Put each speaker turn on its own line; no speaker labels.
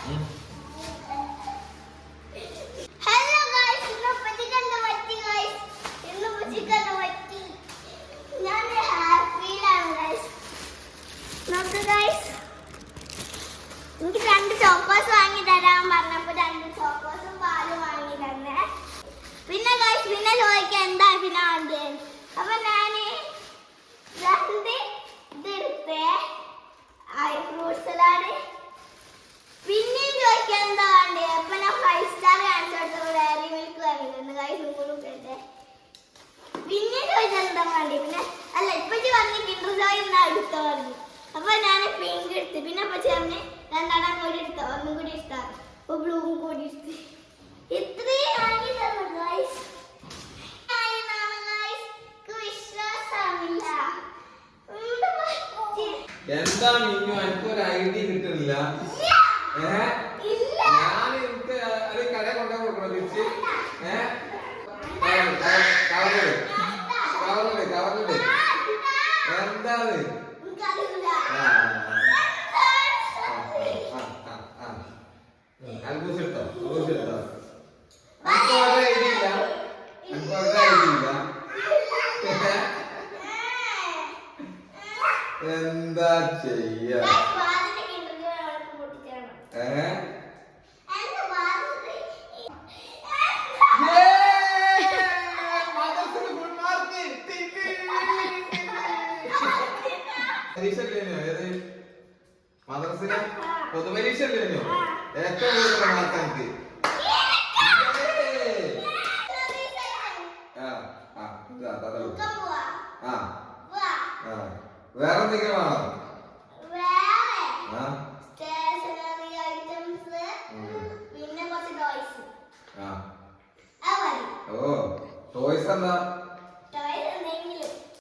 എനിക്ക് 2 ചോക്കോസ് വാങ്ങി തരാൻ പറഞ്ഞപ്പോ 2 ചോക്കോസും പാലും വാങ്ങി തന്നെ. പിന്നെ പിന്നെ ചോദിക്കാൻ എന്താ പിന്നെ വേണ്ടത്. അപ്പൊ ഞാന് 2 ഇതെടുത്തേ ഫ്രൂട്ട് സലാഡ്. പിന്നെയും ചോദിക്കാൻ എന്താ വേണ്ടത്. അപ്പൊ ഞാൻ 5 സ്റ്റാർ കാണിച്ചു കൊടുത്തു. ഡയറി മിൽക്ക് വാങ്ങി തന്നെ കേട്ടെ. പിന്നെയും ചോദിച്ചാൽ എന്താ വേണ്ടത്. പിന്നെ അല്ല ഇപ്പൊ പറഞ്ഞ് കിൻഡർ ജോയ് എന്നാ എടുത്തോ പറഞ്ഞു. അപ്പൊ ഞാൻ പിങ്ക് എടുത്ത്. പിന്നെ അപ്പൊ ചേർന്ന് 2 കൂടി എടുത്ത. ഒന്നും കൂടി ഇഷ്ടമാണ്. അപ്പൊ ബ്ലൂവും കൂടി എടുത്ത്. ഇത്രയും വാങ്ങി തന്നു ഗൈസ്. വിശ്വാസമില്ല.
എന്താ മിന്നു എനിക്കൊരു ഐഡിയ കിട്ടുന്നില്ല. ഞാൻ എനിക്ക് അത് കട കൊണ്ടു കൊടുക്കണം തിരിച്ച്. കവറില് എന്താണ് എന്താ ചെയ്യാ? മദ്രസിലെ പൊതുപരീക്ഷ അല്ലേനോ ഏറ്റവും കൂടുതൽ മാർക്ക് എനിക്ക്. വേറെ എന്തെങ്കിലും വേണോ? ഓ ടോയ്സ് എന്താ?